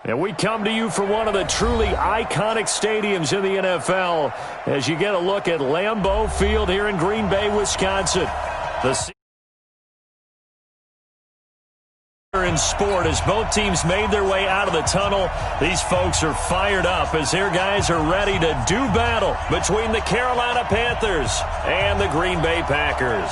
And we come to you from one of the truly iconic stadiums in the NFL as you get a look at Lambeau Field here in Green Bay, Wisconsin. The in sport as both teams made their way out of the tunnel. These folks are fired up as their guys are ready to do battle between the Carolina Panthers and the Green Bay Packers.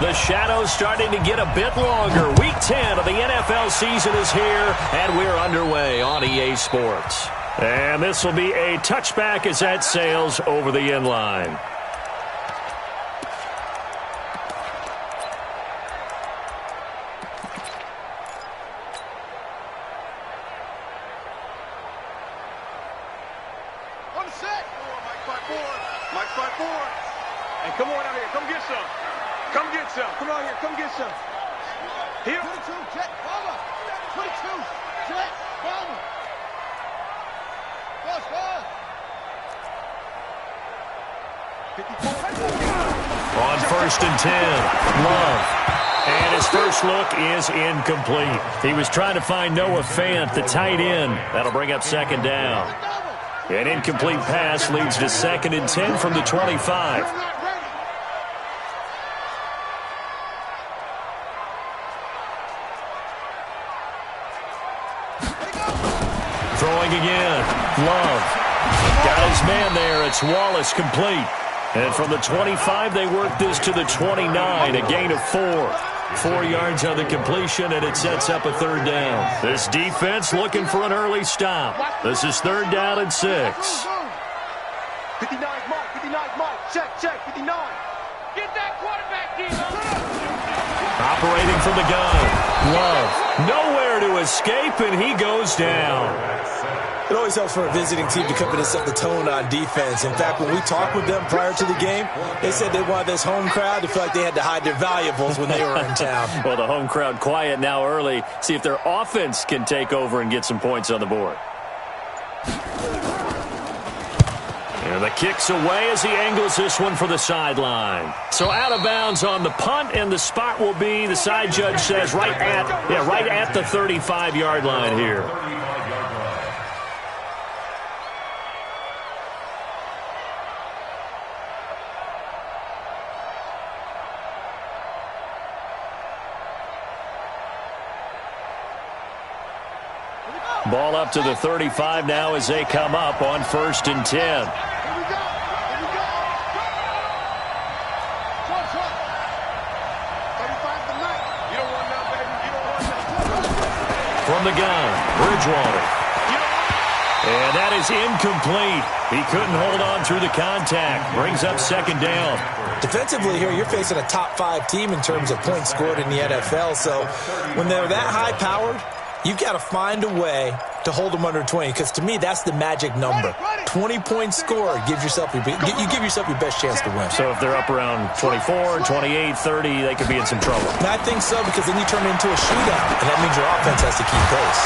The shadow's starting to get a bit longer. Week 10 of the NFL season is here, and we're underway on EA Sports. And this will be a touchback as that sails over the end line. On set. Mike 5-4. Hey, come on out here. Come get some. Come get some. Come out here. Come get some. Here. 22, jet, bomber. 22, jet, bomber. On 1st and 10, Love. And his first look is incomplete. He was trying to find Noah Fant, the tight end. That'll bring up 2nd down. An incomplete pass leads to 2nd and 10 from the 25. Throwing again. Love. Got his man there. It's Wallace complete. And from the 25, they work this to the 29, a gain of 4. 4 yards on the completion, and it sets up a 3rd down. This defense looking for an early stop. This is 3rd down and 6. 59 Mike, 59 Mike. Check, 59. Get that quarterback, D-Lo. Operating from the gun. Love. Nowhere to escape, and he goes down. It always helps for a visiting team to come in and set the tone on defense. In fact, when we talked with them prior to the game, they said they wanted this home crowd to feel like they had to hide their valuables when they were in town. Well, the home crowd quiet now early. See if their offense can take over and get some points on the board. And the kick's away as he angles this one for the sideline. So out of bounds on the punt, and the spot will be, the side judge says, right at the 35-yard line here. Ball up to the 35 now as they come up on 1st and 10. From the gun, Bridgewater. And that is incomplete. He couldn't hold on through the contact. Brings up 2nd down. Defensively here, you're facing a top 5 team in terms of points scored in the NFL. So when they're that high-powered, you've got to find a way to hold them under 20, because to me, that's the magic number. 20 points scored gives yourself you give yourself your best chance to win. So if they're up around 24, 28, 30, they could be in some trouble. And I think so, because then you turn it into a shootout, and that means your offense has to keep pace.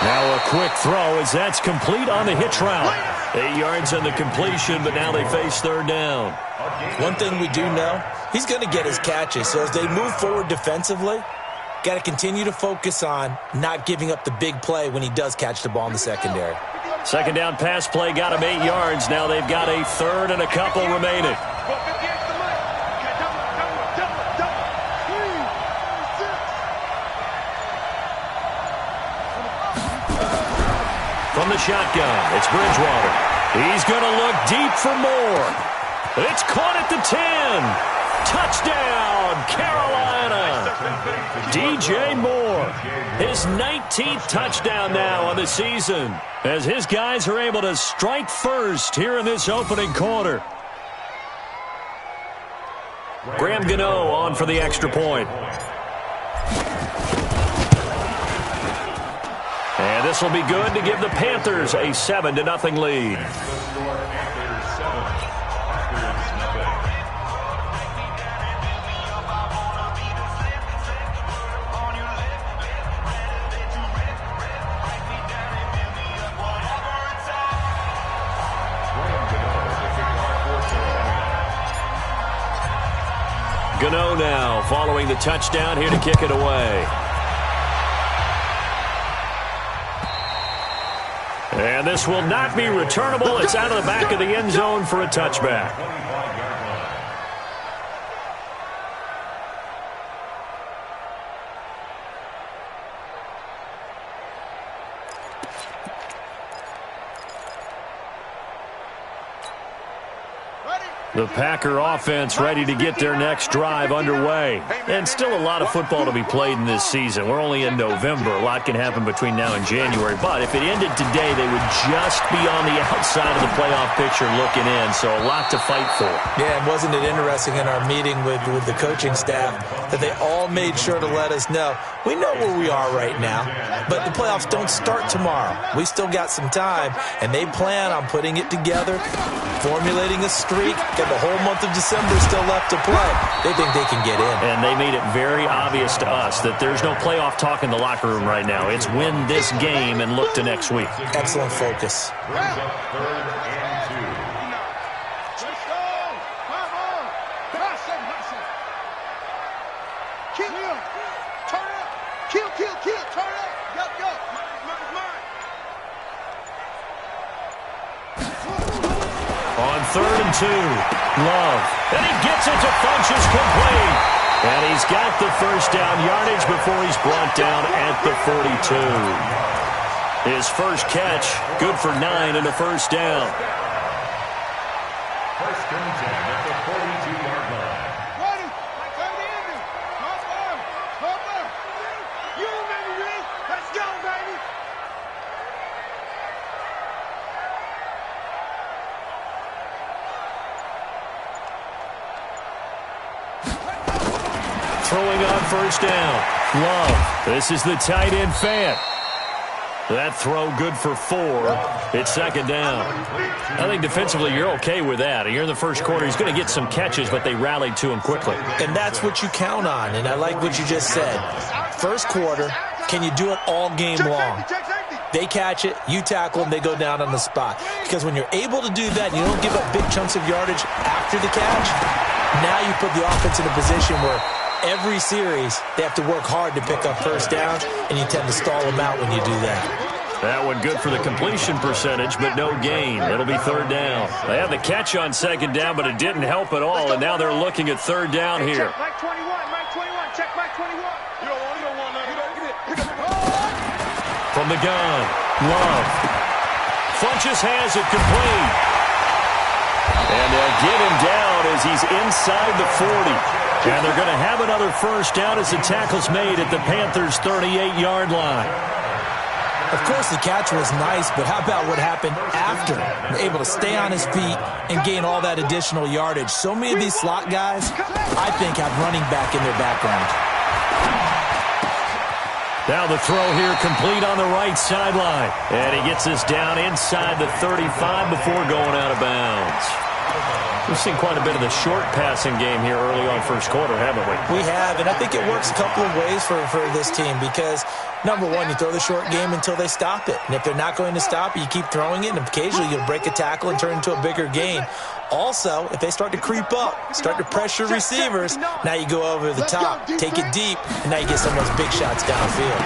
Now a quick throw as that's complete on the hitch route. 8 yards on the completion, but now they face 3rd down. One thing we do know, he's going to get his catches. So as they move forward defensively, got to continue to focus on not giving up the big play when he does catch the ball in the secondary. 2nd down pass play got him 8 yards. Now they've got a 3rd and a couple remaining. From the shotgun, it's Bridgewater. He's going to look deep for more. It's caught at the 10. Touchdown, Carolina. DJ Moore, his 19th touchdown now on the season, as his guys are able to strike first here in this opening quarter. Graham Gano on for the extra point. And this will be good to give the Panthers a 7-0 lead. Gano now following the touchdown here to kick it away. And this will not be returnable. It's out of the back of the end zone for a touchback. The Packer offense ready to get their next drive underway. And still a lot of football to be played in this season. We're only in November. A lot can happen between now and January. But if it ended today, they would just be on the outside of the playoff picture looking in. So a lot to fight for. Yeah, and wasn't it interesting in our meeting with the coaching staff that they all made sure to let us know, we know where we are right now, but the playoffs don't start tomorrow. We still got some time, and they plan on putting it together, formulating a streak. Got the whole month of December still left to play. They think they can get in. And they made it very obvious to us that there's no playoff talk in the locker room right now. It's win this game and look to next week. Excellent focus. On 3rd and 2, Love. And he gets it to Funchess complete. And he's got the first down yardage before he's brought down at the 42. His first catch, good for 9 and a first down. First and 10 at the 42-yard line. Ready? Come on. You remember me? Let's go, baby. Throwing on first down. Love. This is the tight end Fant. That throw good for 4. It's second down. I think defensively you're okay with that. You're in the first quarter. He's going to get some catches, but they rallied to him quickly. And that's what you count on, and I like what you just said. First quarter, can you do it all game long? They catch it, you tackle them, they go down on the spot. Because when you're able to do that, you don't give up big chunks of yardage after the catch, now you put the offense in a position where every series, they have to work hard to pick up first down, and you tend to stall them out when you do that. That one good for the completion percentage, but no gain. It'll be third down. They had the catch on second down, but it didn't help at all, and now they're looking at third down here. Mike 21, check Mike 21. You don't want none. From the gun, Love. Funchess has it complete. And they'll get him down as he's inside the 40. And they're going to have another first down as the tackle's made at the Panthers' 38-yard line. Of course, the catch was nice, but how about what happened after? Able to stay on his feet and gain all that additional yardage. So many of these slot guys, I think, have running back in their background. Now the throw here complete on the right sideline. And he gets us down inside the 35 before going out of bounds. We've seen quite a bit of the short passing game here early on first quarter, haven't we? We have, and I think it works a couple of ways for this team because, number one, you throw the short game until they stop it. And if they're not going to stop it, you keep throwing it, and occasionally you'll break a tackle and turn into a bigger gain. Also, if they start to creep up, start to pressure receivers, now you go over the top, take it deep, and now you get some of those big shots downfield.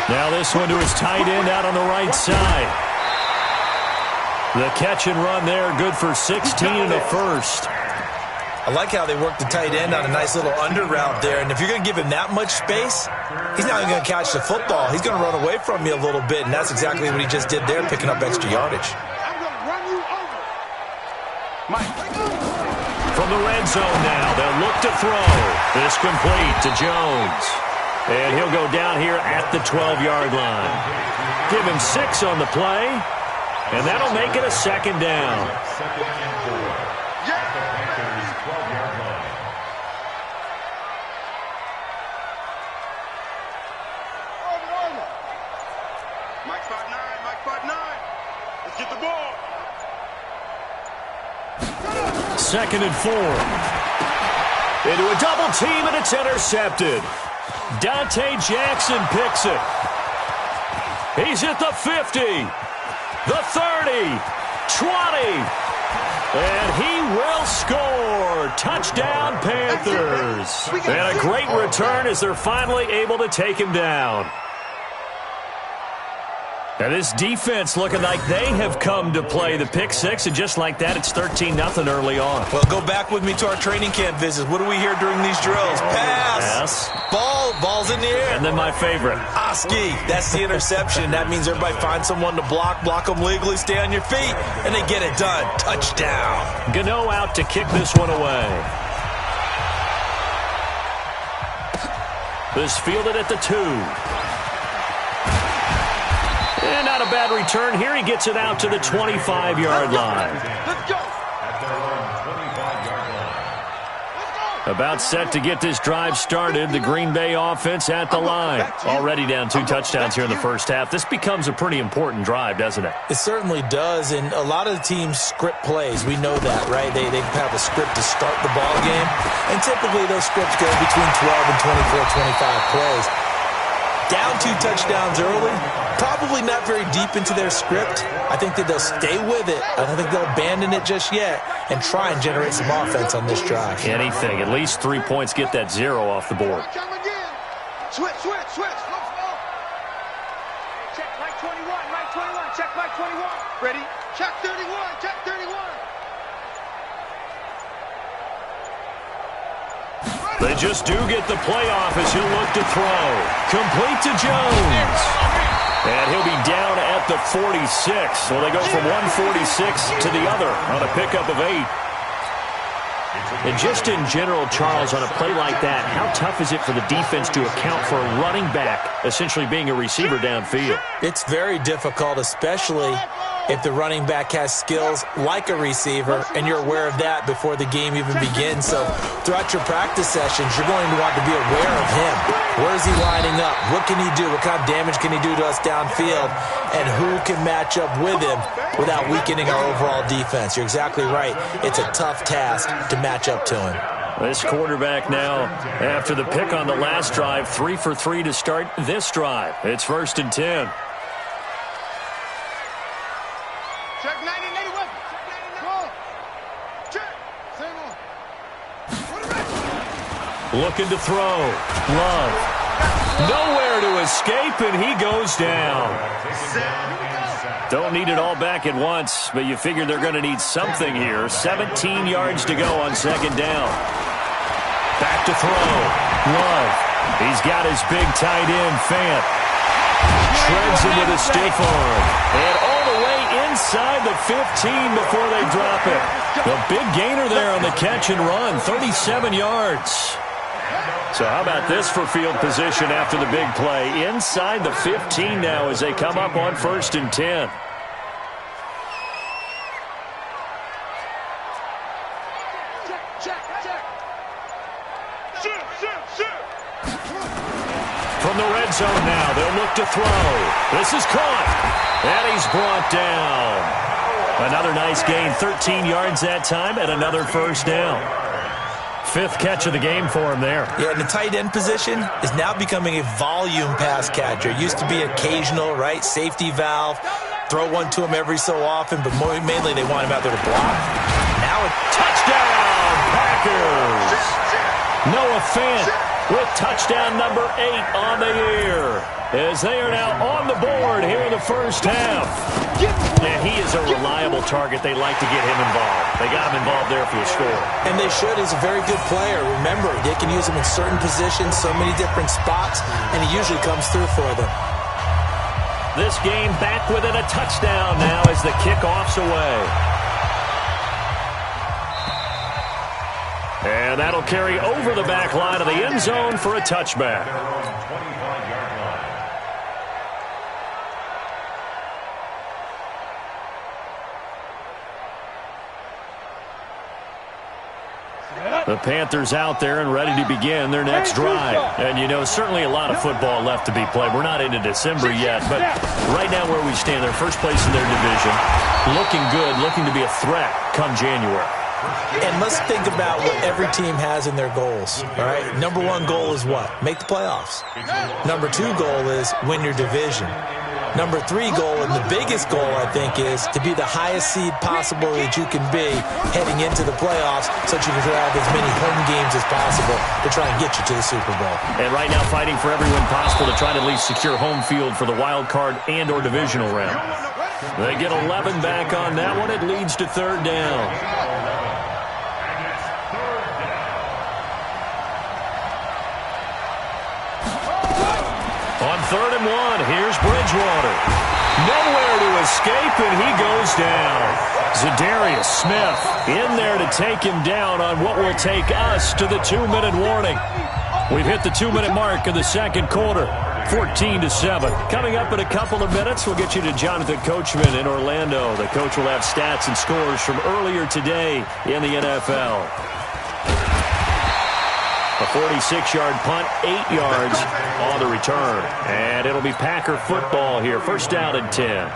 Now this one to his tight end out on the right side. The catch and run there, good for 16 and a first. I like how they work the tight end on a nice little under route there. And if you're going to give him that much space, he's not even going to catch the football. He's going to run away from you a little bit, and that's exactly what he just did there, picking up extra yardage. I'm going to run you over. Mike. From the red zone now, they'll look to throw. This complete to Jones. And he'll go down here at the 12-yard line. Give him 6 on the play. And that'll make it a second down. Second and 4 at the Panthers' 12-yard line. Mike 5'9", Let's get the ball. Second and 4. Into a double team, and it's intercepted. Dante Jackson picks it. He's at the 50. The 30, 20, And he will score. Touchdown, Panthers. And a great return as they're finally able to take him down. Now this defense looking like they have come to play. The pick six, and just like that, it's 13-0 early on. Well, go back with me to our training camp visits. What do we hear during these drills? Pass. Yes. Ball's in the air. And then my favorite. Oski. That's the interception. That means everybody finds someone to block them legally, stay on your feet, and they get it done. Touchdown. Gano out to kick this one away. This fielded at the 2. And not a bad return here. He gets it out to the 25-yard line. Let's go. About set to get this drive started. The Green Bay offense at the line. Already down 2 touchdowns here in the first half. This becomes a pretty important drive, doesn't it? It certainly does, and a lot of the teams script plays. We know that, right? They have a script to start the ball game, and typically those scripts go between 12 and 24, 25 plays. Down 2 touchdowns early, probably not very deep into their script. I think that they'll stay with it. I don't think they'll abandon it just yet and try and generate some offense on this drive. Anything. At least 3 points, get that 0 off the board. Switch. Check like 21, like 21, check like 21. Ready? Check 31, check 31. They just do get the playoff as he'll look to throw. Complete to Jones. And he'll be down at the 46. So they go from 146 to the other on a pickup of 8. And just in general, Charles, on a play like that, how tough is it for the defense to account for a running back essentially being a receiver downfield? It's very difficult, especially if the running back has skills like a receiver, and you're aware of that before the game even begins. So throughout your practice sessions, you're going to want to be aware of him. Where is he lining up? What can he do? What kind of damage can he do to us downfield? And who can match up with him without weakening our overall defense? You're exactly right. It's a tough task to match up to him. This quarterback now, after the pick on the last drive, 3 for 3 to start this drive. It's 1st and 10. Check 90, 91. Check. Looking to throw. Love. Nowhere to escape, and he goes down. Don't need it all back at once, but you figure they're going to need something here. 17 yards to go on 2nd down. Back to throw. Love. He's got his big tight end, Fant. Shreds him with a stiff arm. And all the way inside the 15 before they drop it. The big gainer there on the catch and run, 37 yards. So how about this for field position after the big play? Inside the 15 now as they come up on 1st and 10. From the red zone now, they'll look to throw. This is caught. And he's brought down. Another nice gain, 13 yards that time, and another 1st down. 5th catch of the game for him there. Yeah, and the tight end position is now becoming a volume pass catcher. It used to be occasional, right? Safety valve. Throw one to him every so often, but mainly they want him out there to block. Now a touchdown, Packers. Noah Fant with touchdown number 8 on the year, as they are now on the board here in the first half. And he is a reliable target. They like to get him involved. They got him involved there for the score. And they should. He's a very good player. Remember, they can use him in certain positions, so many different spots, and he usually comes through for them. This game back within a touchdown now as the kickoff's away. And that'll carry over the back line of the end zone for a touchback. The Panthers out there and ready to begin their next drive. And, you know, certainly a lot of football left to be played. We're not into December yet, but right now where we stand, they're first place in their division. Looking good, looking to be a threat come January. And let's think about what every team has in their goals, all right? Number 1 goal is what? Make the playoffs. Number 2 goal is win your division. number 3 goal, and the biggest goal, I think, is to be the highest seed possible that you can be heading into the playoffs so that you can have as many home games as possible to try and get you to the Super Bowl. And right now fighting for every win possible to try to at least secure home field for the wild card and or divisional round. They get 11 back on that one. It leads to third down. On 3rd and 1, here's Bridgewater. Nowhere to escape, and he goes down. Zadarius Smith in there to take him down on what will take us to the 2-minute warning. We've hit the 2-minute mark in the second quarter, 14-7. Coming up in a couple of minutes, we'll get you to Jonathan Coachman in Orlando. The coach will have stats and scores from earlier today in the NFL. A 46-yard punt, 8 yards on the return. And it'll be Packer football here. First down and 10.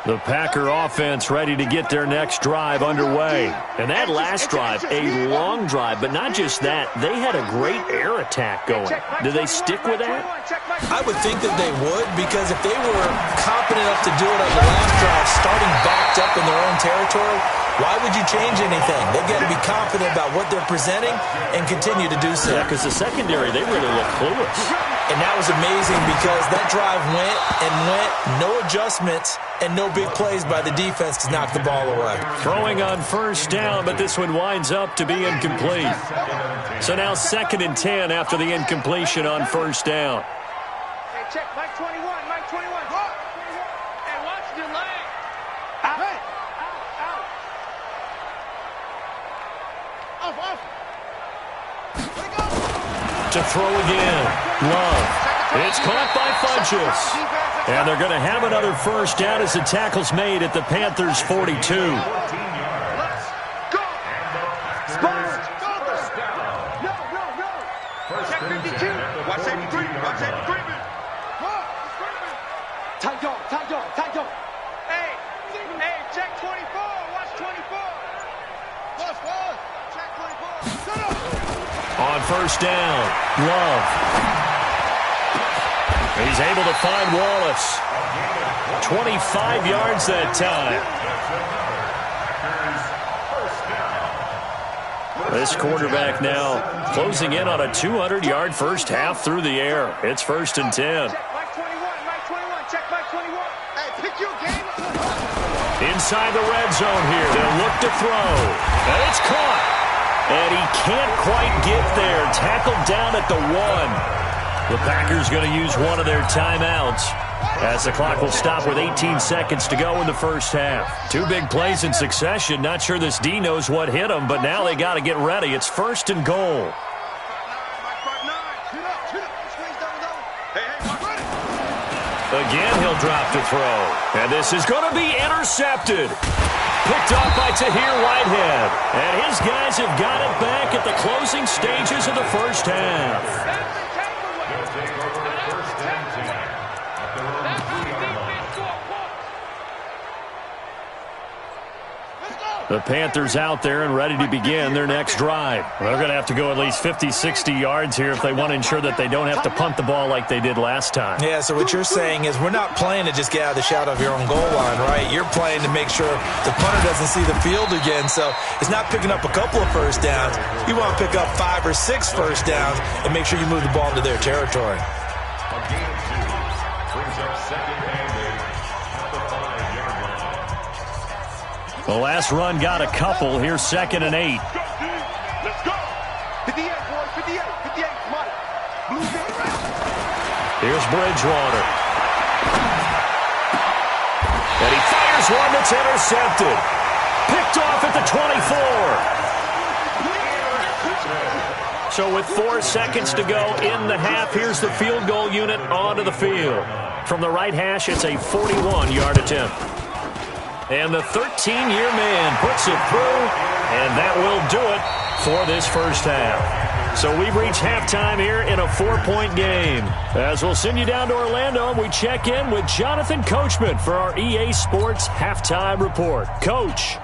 The Packer offense ready to get their next drive underway. And that last drive, a long drive, but not just that. They had a great air attack going. Do they stick with that? I would think that they would, because if they were competent enough to do it on the last drive, starting backed up in their own territory, why would you change anything? They've got to be confident about what they're presenting and continue to do so. Yeah, because the secondary, they really look clueless. And that was amazing because that drive went and went, no adjustments, and no big plays by the defense to knock the ball away. Throwing on first down, but this one winds up to be incomplete. So now 2nd and 10 after the incompletion on first down. Hey, check, Mike 21, Mike 21. Hey, watch the leg. Out. Hey. Out. Off. To throw again. Love. It's caught by Funchess. And they're going to have another first down as the tackle's made at the Panthers' 42. Let's go. Spurs. No. Check 52. Watch 73. Watch 73. Tight dog. Hey, check 24. Watch 24. Check 24. Shut up. On first down, Love. He's able to find Wallace. 25 yards that time. This quarterback now closing in on a 200-yard first half through the air. It's 1st and 10. Check Mike 21. Check Mike 21. Hey, pick your game. Inside the red zone here. They'll look to throw. And it's caught. And he can't quite get there. Tackled down at the 1. The Packers going to use one of their timeouts as the clock will stop with 18 seconds to go in the first half. 2 big plays in succession. Not sure this D knows what hit him, but now they got to get ready. It's 1st and goal. Again, he'll drop to throw. And this is going to be intercepted. Picked off by Tahir Whitehead. And his guys have got it back at the closing stages of the first half. The Panthers out there and ready to begin their next drive. They're going to have to go at least 50, 60 yards here if they want to ensure that they don't have to punt the ball like they did last time. Yeah, so what you're saying is we're not playing to just get out of the shadow of your own goal line, right? You're playing to make sure the punter doesn't see the field again. So it's not picking up a couple of first downs. You want to pick up 5 or 6 first downs and make sure you move the ball into their territory. The last run got a couple. Here's 2nd and 8. Let's go. 58, boys. 58. Come on. Here's Bridgewater. And he fires one that's intercepted. Picked off at the 24. So with 4 seconds to go in the half, here's the field goal unit onto the field. From the right hash, it's a 41-yard attempt. And the 13-year man puts it through, and that will do it for this first half. So we've reached halftime here in a 4-point game. As we'll send you down to Orlando, we check in with Jonathan Coachman for our EA Sports Halftime Report. Coach.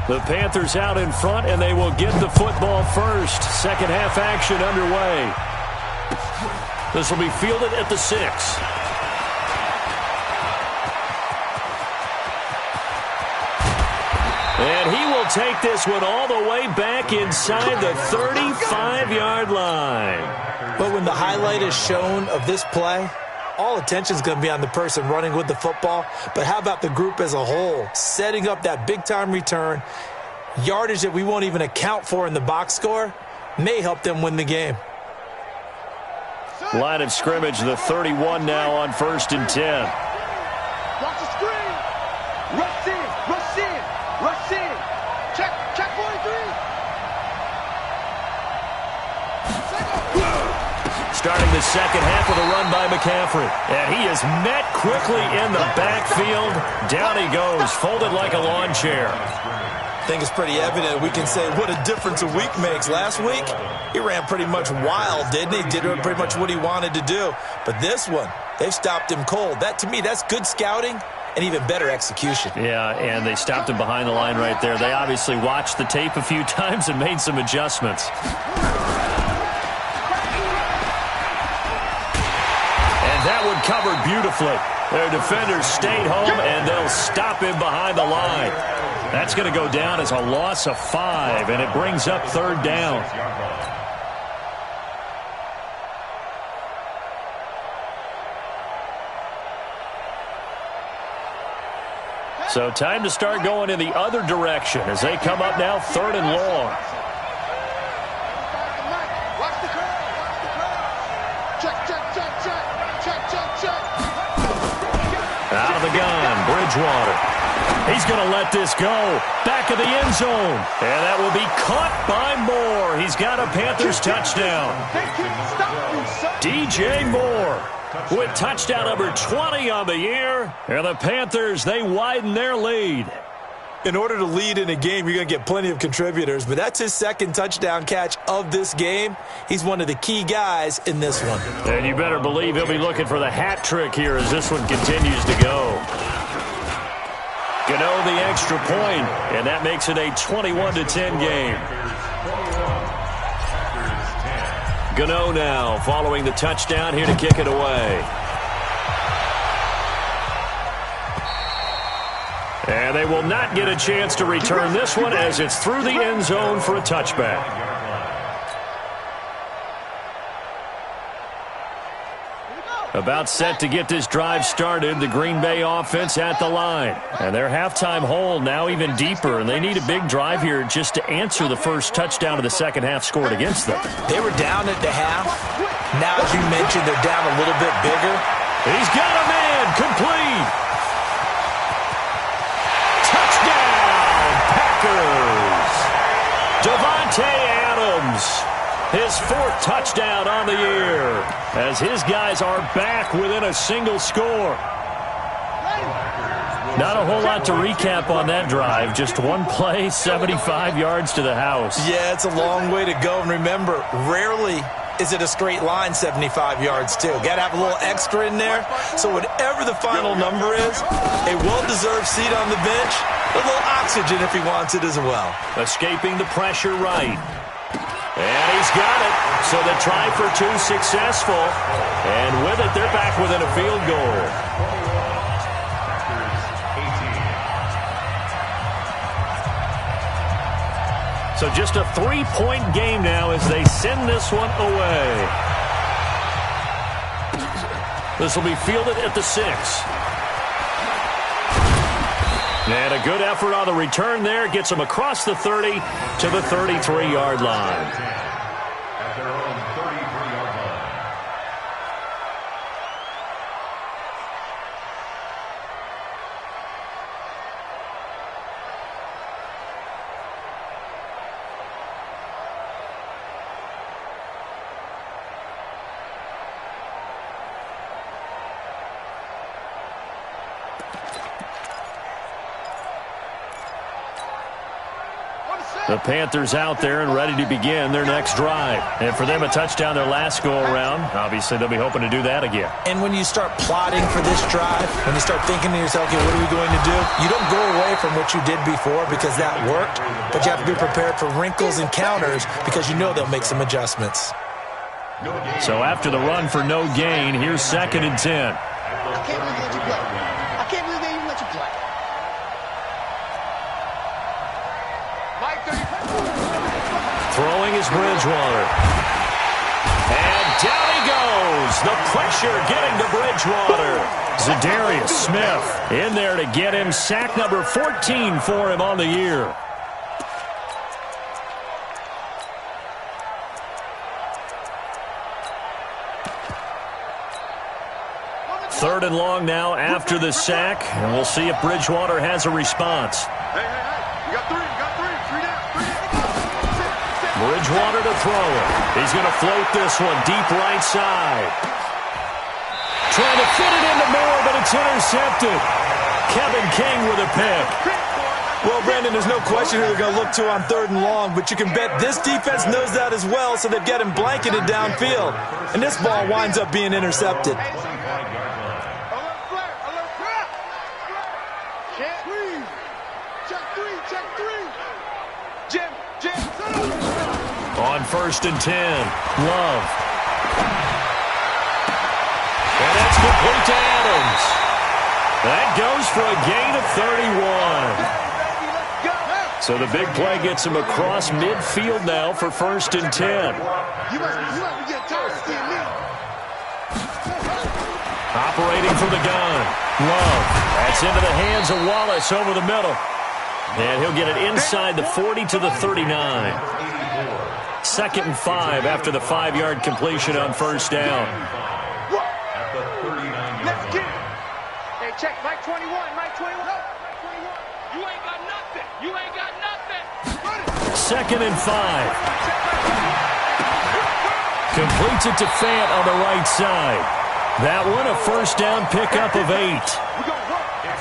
The Panthers out in front, and they will get the football first. Second half action underway. This will be fielded at the 6. And he will take this one all the way back inside the 35-yard line. But when the highlight is shown of this play, all attention is going to be on the person running with the football. But how about the group as a whole? Setting up that big-time return, yardage that we won't even account for in the box score, may help them win the game. Line of scrimmage, the 31 now on 1st and 10. Watch the screen. Rush in. Rush in. Rush in. Check 43. Starting the second half with a run by McCaffrey. And he is met quickly in the backfield. Down he goes, folded like a lawn chair. I think it's pretty evident. We can say what a difference a week makes. Last week, he ran pretty much wild, didn't he? Did pretty much what he wanted to do. But this one, they've stopped him cold. That, to me, that's good scouting and even better execution. Yeah, and they stopped him behind the line right there. They obviously watched the tape a few times and made some adjustments. And that one covered beautifully. Their defenders stayed home, and they'll stop him behind the line. That's going to go down as a loss of 5, and it brings up 3rd down. So time to start going in the other direction as they come up now 3rd and long. Watch the curve. Check. Out of the gun, Bridgewater. He's going to let this go. Back of the end zone. And that will be caught by Moore. He's got a Panthers touchdown. DJ Moore with touchdown number 20 on the year. And the Panthers, they widen their lead. In order to lead in a game, you're going to get plenty of contributors, but that's his 2nd touchdown catch of this game. He's one of the key guys in this one. And you better believe he'll be looking for the hat trick here as this one continues to go. Gano the extra point, and that makes it a 21-10 game. Gano now following the touchdown here to kick it away. And they will not get a chance to return this one as it's through the end zone for a touchback. About set to get this drive started, the Green Bay offense at the line. And their halftime hole now even deeper, and they need a big drive here just to answer the first touchdown of the second half scored against them. They were down at the half. Now, as you mentioned, they're down a little bit bigger. He's got a man, complete. Touchdown, Packers. Devontae Adams. His 4th touchdown on the year as his guys are back within a single score. Not a whole lot to recap on that drive. Just one play, 75 yards to the house. Yeah, it's a long way to go. And remember, rarely is it a straight line 75 yards, too. Got to have a little extra in there. So whatever the final number is, a well-deserved seat on the bench, a little oxygen if he wants it as well. Escaping the pressure right. And he's got it. So the try for 2 successful. And with it, they're back within a field goal. So just a 3-point game now as they send this one away. This will be fielded at the 6. And a good effort on the return there. Gets them across the 30 to the 33-yard line. At their own 33-yard line. On the set. The Panthers out there and ready to begin their next drive. And for them, a touchdown their last go-around. Obviously, they'll be hoping to do that again. And when you start plotting for this drive, when you start thinking to yourself, okay, what are we going to do? You don't go away from what you did before because that worked, but you have to be prepared for wrinkles and counters because you know they'll make some adjustments. So after the run for no gain, here's 2nd and 10. I can't believe they let you play. I can't believe they even let you play. Throwing is Bridgewater. And down he goes. The pressure getting to Bridgewater. Zadarius Smith in there to get him. Sack number 14 for him on the year. Third and long now after the sack, and we'll see if Bridgewater has a response. Hey, you got three. Three down. Bridgewater to throw it. He's going to float this one deep right side. Trying to fit it into Moore, but it's intercepted. Kevin King with a pick. Well, Brandon, there's no question who they're going to look to on 3rd and long, but you can bet this defense knows that as well, so they've got him blanketed downfield. And this ball winds up being intercepted. On 1st and 10, Love. And that's complete to Adams. That goes for a gain of 31. So the big play gets him across midfield now for 1st and 10. You must be getting tired of seeing me. Operating from the gun, Love. That's into the hands of Wallace over the middle. And he'll get it inside the 40 to the 39. 2nd and 5 after the 5-yard completion on 1st down. Let's get it. Hey, check. Mike 21. Mike 21. You ain't got nothing. 2nd and 5. Completes it to Fant on the right side. That one a 1st down pickup of 8.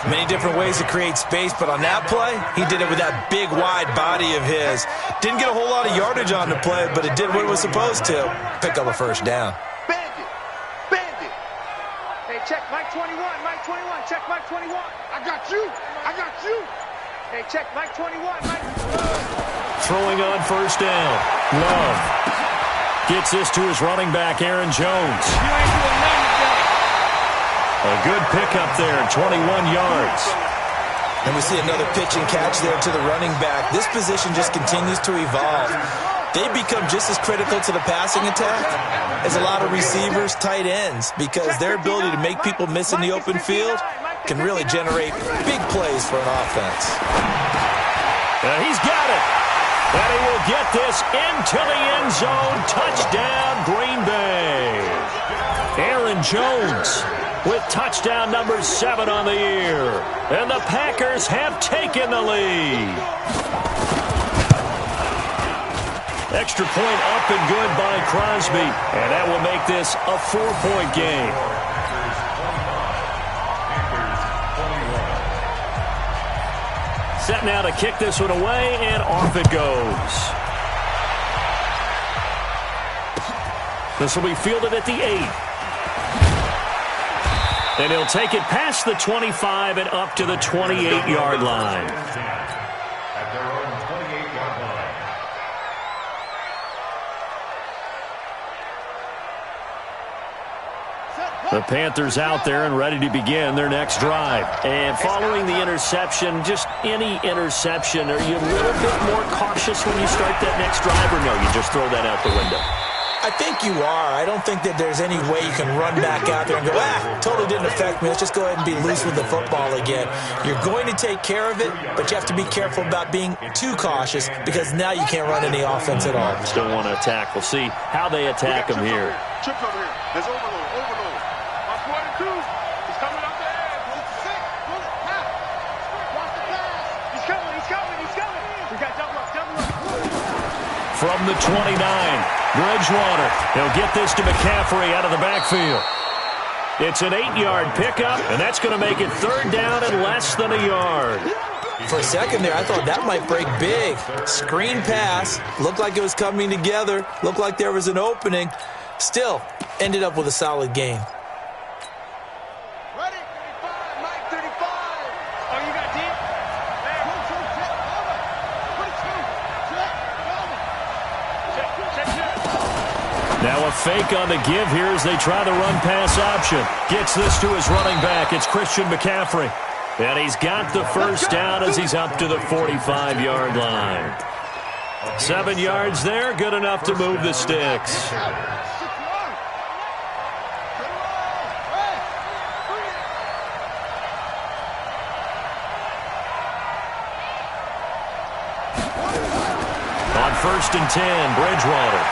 Many different ways to create space, but on that play, he did it with that big, wide body of his. Didn't get a whole lot of yardage on the play, but it did what it was supposed to. Pick up a 1st down. Bandit. Hey, check Mike 21. Mike 21. Check Mike 21. I got you. Hey, check Mike 21. Throwing on 1st down. Love. Gets this to his running back, Aaron Jones. You ain't doing nothing today. A good pickup there, 21 yards. And we see another pitch and catch there to the running back. This position just continues to evolve. They become just as critical to the passing attack as a lot of receivers, tight ends, because their ability to make people miss in the open field can really generate big plays for an offense. He's got it. And he will get this into the end zone. Touchdown, Green Bay. Aaron Jones with touchdown number 7 on the year. And the Packers have taken the lead. Extra point up and good by Crosby. And that will make this a 4-point game. Set now to kick this one away, and off it goes. This will be fielded at the 8. And he'll take it past the 25 and up to the 28-yard line. At their own 28-yard line. The Panthers out there and ready to begin their next drive. And following the interception, just any interception, are you a little bit more cautious when you start that next drive, or no, you just throw that out the window? I think you are. I don't think that there's any way you can run back out there and go, totally didn't affect me. Let's just go ahead and be loose with the football again. You're going to take care of it, but you have to be careful about being too cautious because now you can't run any offense at all. Still want to attack. We'll see how they attack them here. Chips over here. There's overload. On 42. He's coming up the edge. He's coming. We got double up. From the 29, Bridgewater. He'll get this to McCaffrey out of the backfield. It's an 8-yard pickup, and that's going to make it 3rd down and less than a yard. For a second there, I thought that might break big. Screen pass. Looked like it was coming together. Looked like there was an opening. Still, ended up with a solid game. Ready? 35, Mike, 35. Oh, you got deep? Now a fake on the give here as they try the run-pass option. Gets this to his running back. It's Christian McCaffrey. And he's got the first down as he's up to the 45-yard line. 7 yards there, good enough to move the sticks. On 1st and 10, Bridgewater.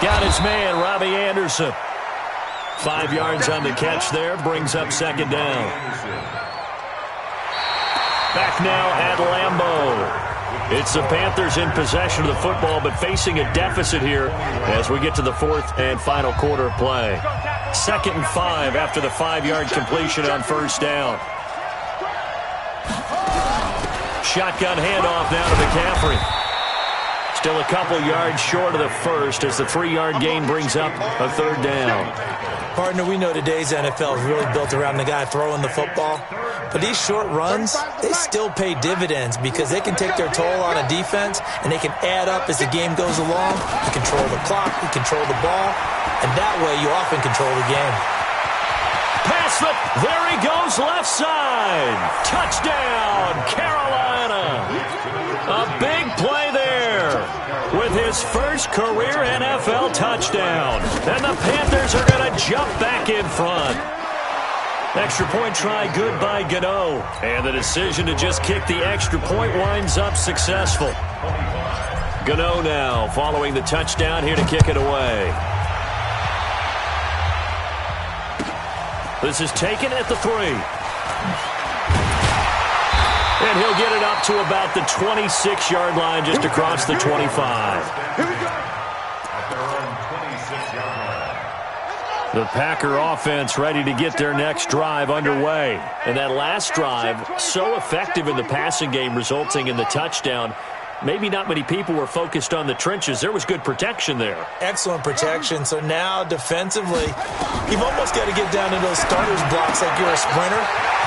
Got his man, Robbie Anderson. 5 yards on the catch there, brings up 2nd down. Back now at Lambeau. It's the Panthers in possession of the football, but facing a deficit here as we get to the 4th and final quarter of play. 2nd and 5 after the 5-yard completion on 1st down. Shotgun handoff now to McCaffrey. Still a couple yards short of the first as the 3-yard gain brings up a 3rd down. Partner, we know today's NFL is really built around the guy throwing the football. But these short runs, they still pay dividends because they can take their toll on a defense and they can add up as the game goes along. You control the clock, you control the ball, and that way you often control the game. Pass it. There he goes left side. Touchdown, Carolina. A big play there with his first career NFL touchdown. And the Panthers are going to jump back in front. Extra point try good by Gano. And the decision to just kick the extra point winds up successful. Gano now following the touchdown here to kick it away. This is taken at the 3. And he'll get it up to about the 26-yard line just across the 25. Here we go. The Packer offense ready to get their next drive underway. And that last drive, so effective in the passing game, resulting in the touchdown. Maybe not many people were focused on the trenches. There was good protection there. Excellent protection. So now defensively, you've almost got to get down to those starters blocks like you're a sprinter.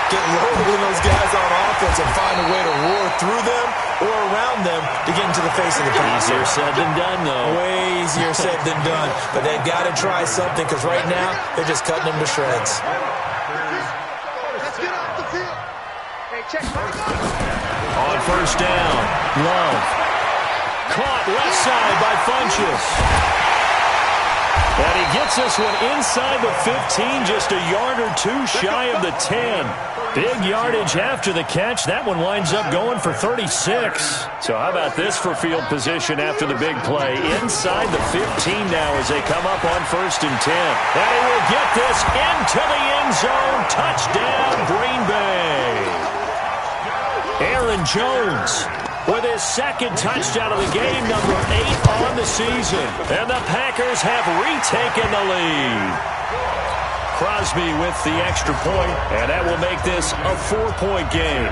Get lower than those guys on offense and find a way to roar through them or around them to get into the face of the pass. Easier said than done, though. Way easier said than done. But they've got to try something because right now they're just cutting them to shreds. Let's get off the field. Hey, check. On 1st down, Love. Caught left side by Funchess. And he gets this one inside the 15, just a yard or two shy of the 10. Big yardage after the catch. That one winds up going for 36. So how about this for field position after the big play? Inside the 15 now as they come up on 1st and 10. And he will get this into the end zone. Touchdown, Green Bay. Aaron Jones with his 2nd touchdown of the game, number 8 on the season. And the Packers have retaken the lead. Crosby with the extra point, and that will make this a 4-point game.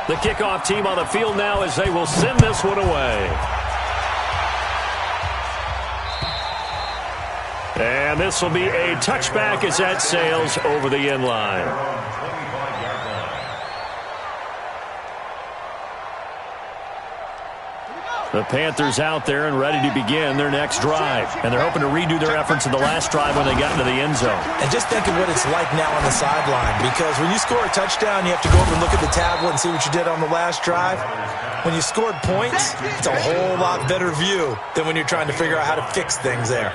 The kickoff team on the field now as they will send this one away. And this will be a touchback as that sails over the end line. The Panthers out there and ready to begin their next drive. And they're hoping to redo their efforts in the last drive when they got into the end zone. And just think of what it's like now on the sideline. Because when you score a touchdown, you have to go over and look at the tablet and see what you did on the last drive. When you scored points, it's a whole lot better view than when you're trying to figure out how to fix things there.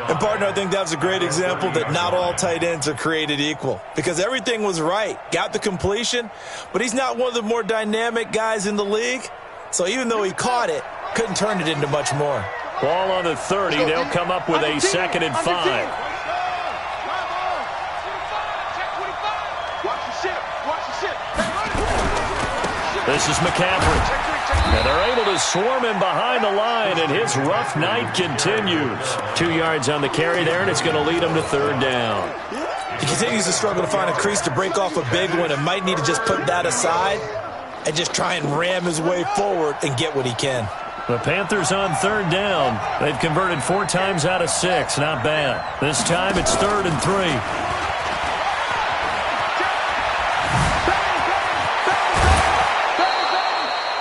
And, partner, I think that was a great example that not all tight ends are created equal. Because everything was right. Got the completion, but he's not one of the more dynamic guys in the league. So even though he caught it, couldn't turn it into much more. Ball on the 30. They'll come up with a 2nd and 5. This is McCaffrey. And they're able to swarm him behind the line, and his rough night continues. 2 yards on the carry there, and it's going to lead him to third down. He continues to struggle to find a crease to break off a big one and might need to just put that aside and just try and ram his way forward and get what he can. The Panthers on third down. They've converted 4 times out of 6. Not bad. This time it's 3rd and 3.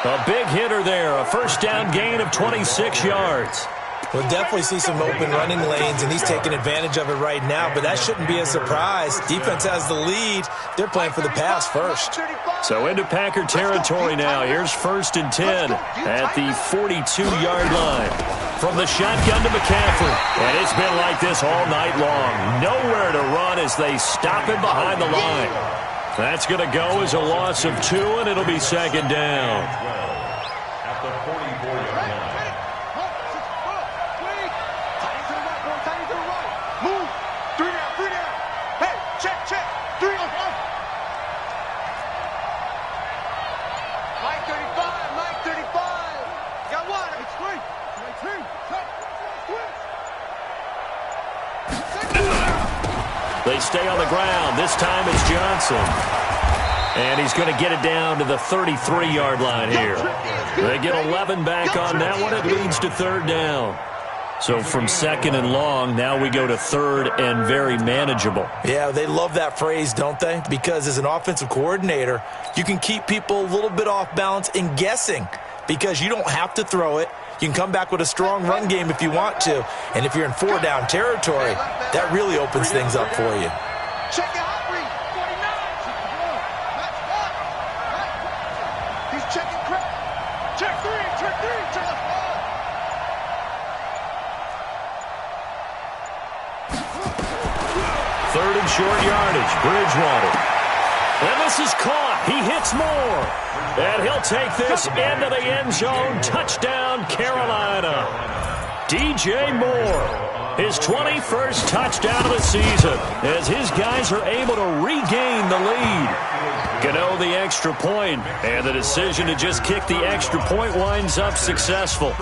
A big hitter there. A first down gain of 26 yards. We'll definitely see some open running lanes, and he's taking advantage of it right now, but that shouldn't be a surprise. Defense has the lead. They're playing for the pass first. So into Packer territory now. Here's 1st and 10 at the 42-yard line. From the shotgun to McCaffrey. And it's been like this all night long. Nowhere to run as they stop him behind the line. That's going to go as a loss of 2, and it'll be 2nd down. At the 44-yard line. Move. 3 down, 3 down. Hey, check. 3 on. Mike 35. Got one. It's 3. They stay on the ground. This time it's Johnson. And he's going to get it down to the 33-yard line here. They get 11 back on that one. It leads to 3rd down. So from 2nd and long, now we go to 3rd and very manageable. Yeah, they love that phrase, don't they? Because as an offensive coordinator, you can keep people a little bit off balance and guessing because you don't have to throw it. You can come back with a strong run game if you want to. And if you're in 4-down territory, that really opens things up for you. Check it out, 49. He's checking crap. Check 3. Third and short yardage, Bridgewater. And this is caught. He hits Moore. And he'll take this into the end zone. Touchdown, Carolina. DJ Moore, his 21st touchdown of the season, as his guys are able to regain the lead. Gano the extra point, and the decision to just kick the extra point winds up successful.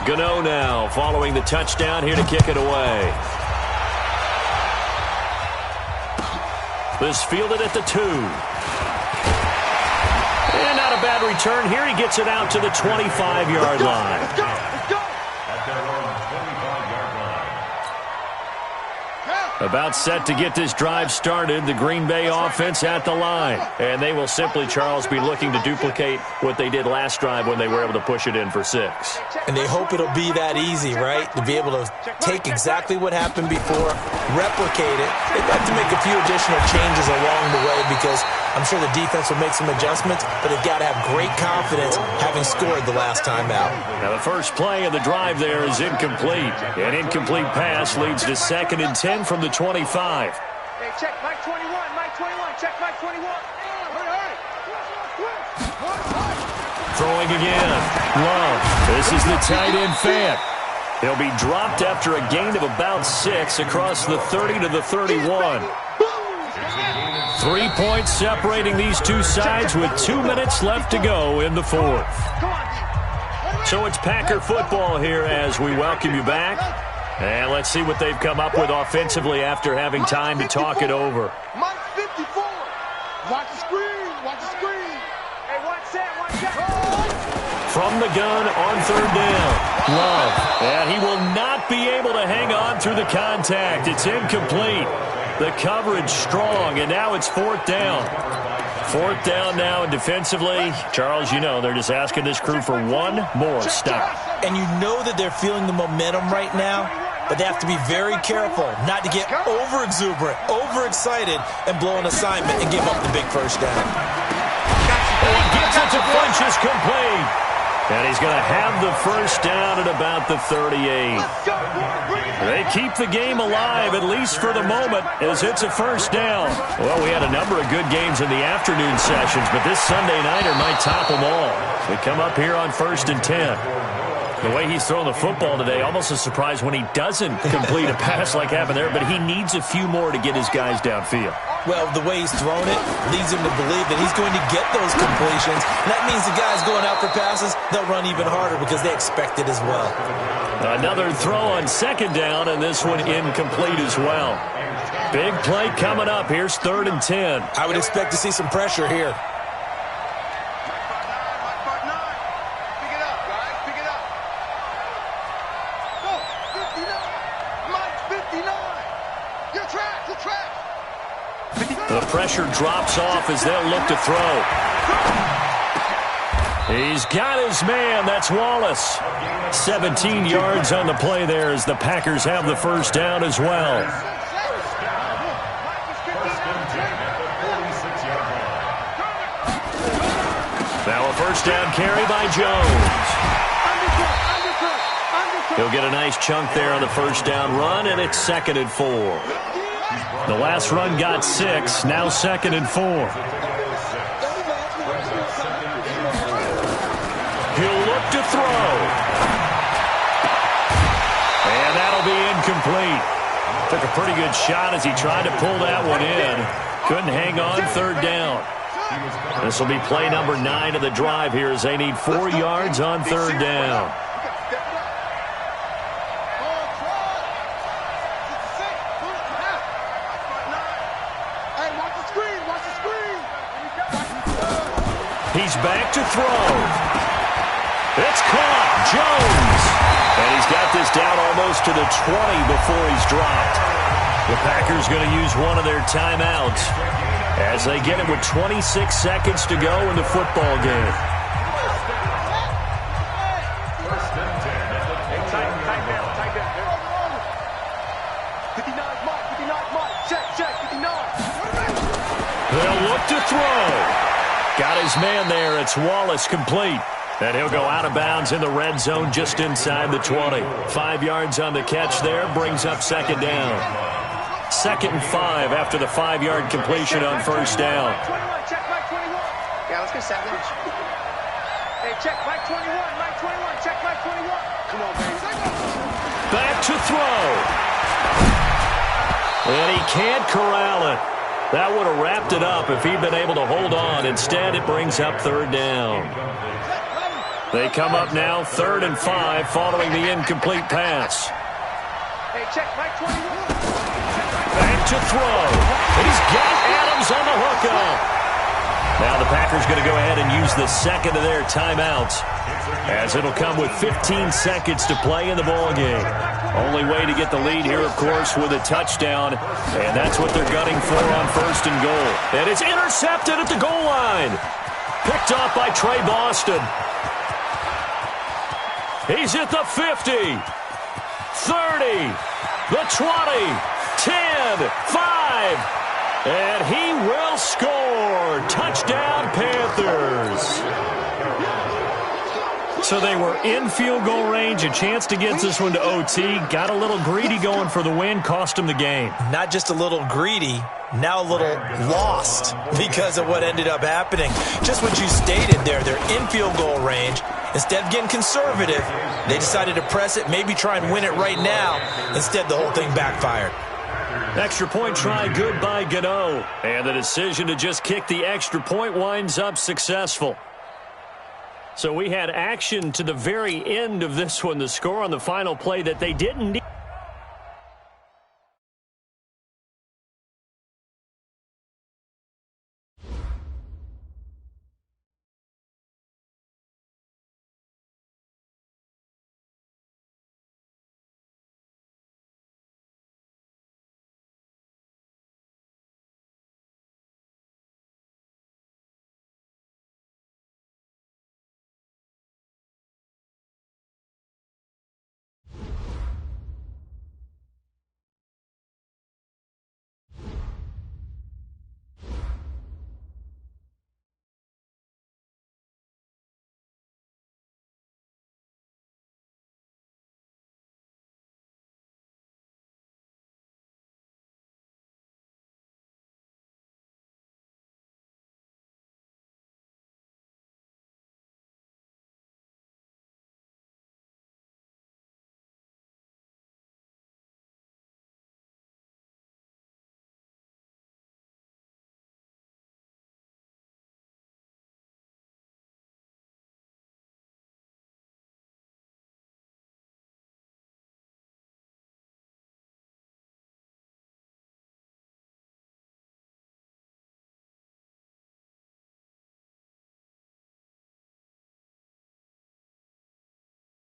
Gano now following the touchdown here to kick it away. This fielded at the 2. And not a bad return here. He gets it out to the 25-yard line. Let's go. At their own 25-yard line. About set to get this drive started, the Green Bay offense at the line. And they will simply, Charles, be looking to duplicate what they did last drive when they were able to push it in for 6. And they hope it'll be that easy, right? To be able to take exactly what happened before, replicate it. They'd like to make a few additional changes along the way because I'm sure the defense will make some adjustments, but they've got to have great confidence having scored the last time out. Now the first play of the drive there is incomplete. An incomplete pass leads to 2nd and 10 from the 25. Hey, check Mike 21. Check Mike 21. Throwing again. Love. This is the tight end Fant. He'll be dropped after a gain of about 6 across the 30 to the 31. 3 points separating these two sides with 2 minutes left to go in the 4th. So it's Packer football here as we welcome you back. And let's see what they've come up with offensively after having time to talk it over. Mike 54. Watch the screen. Hey, watch that. From the gun on 3rd down. Love. And he will not be able to hang on through the contact. It's incomplete. The coverage strong, and now it's 4th down. 4th down now, and defensively, Charles, you know, they're just asking this crew for one more stop. And you know that they're feeling the momentum right now, but they have to be very careful not to get over-exuberant, overexcited, and blow an assignment and give up the big first down. And he gets it to Funchess complete. And he's going to have the first down at about the 38. They keep the game alive, at least for the moment, as it's a first down. Well, we had a number of good games in the afternoon sessions, but this Sunday nighter might top them all. We come up here on 1st and 10. The way he's throwing the football today, almost a surprise when he doesn't complete a pass like happened there, but he needs a few more to get his guys downfield. Well, the way he's thrown it leads him to believe that he's going to get those completions. And that means the guys going out for passes, they'll run even harder because they expect it as well. Another throw on 2nd down, and this one incomplete as well. Big play coming up. Here's 3rd and 10. I would expect to see some pressure here. The pressure drops off as they'll look to throw. He's got his man. That's Wallace. 17 yards on the play there as the Packers have the first down as well. Now a first down carry by Jones. He'll get a nice chunk there on the first down run, and it's 2nd and 4. The last run got 6, now 2nd and 4. He'll look to throw. And that'll be incomplete. Took a pretty good shot as he tried to pull that one in. Couldn't hang on, 3rd down. This will be play number 9 of the drive here as they need 4 yards on 3rd down. He's back to throw. It's caught. Jones. And he's got this down almost to the 20 before he's dropped. The Packers going to use one of their timeouts as they get it with 26 seconds to go in the football game. They'll look to throw. Got his man there. It's Wallace complete. And he'll go out of bounds in the red zone just inside the 20. 5 yards on the catch there. Brings up 2nd down. 2nd and 5 after the 5-yard completion on first down. Check Mike 21. Yeah, let's get 7. Hey, check Mike 21. Mike 21. Check Mike 21. Come on, baby. Back to throw. And he can't corral it. That would have wrapped it up if he'd been able to hold on. Instead, it brings up 3rd down. They come up now 3rd and 5 following the incomplete pass. Hey, check Mike 21. Back to throw. He's got Adams on the hookup. Now the Packers going to go ahead and use the 2nd of their timeouts, as it'll come with 15 seconds to play in the ballgame. Only way to get the lead here, of course, with a touchdown, and that's what they're gunning for on 1st and goal. And it's intercepted at the goal line. Picked off by Trey Boston. He's at the 50, 30, the 20, 10, 5, and he will score. Touchdown, Panthers. So they were in field goal range, a chance to get this one to OT. Got a little greedy going for the win, cost him the game. Not just a little greedy, now a little lost because of what ended up happening. Just what you stated there, they're in field goal range. Instead of getting conservative, they decided to press it, maybe try and win it right now. Instead, the whole thing backfired. Extra point try good by Gano. And the decision to just kick the extra point winds up successful. So we had action to the very end of this one. The score on the final play that they didn't need.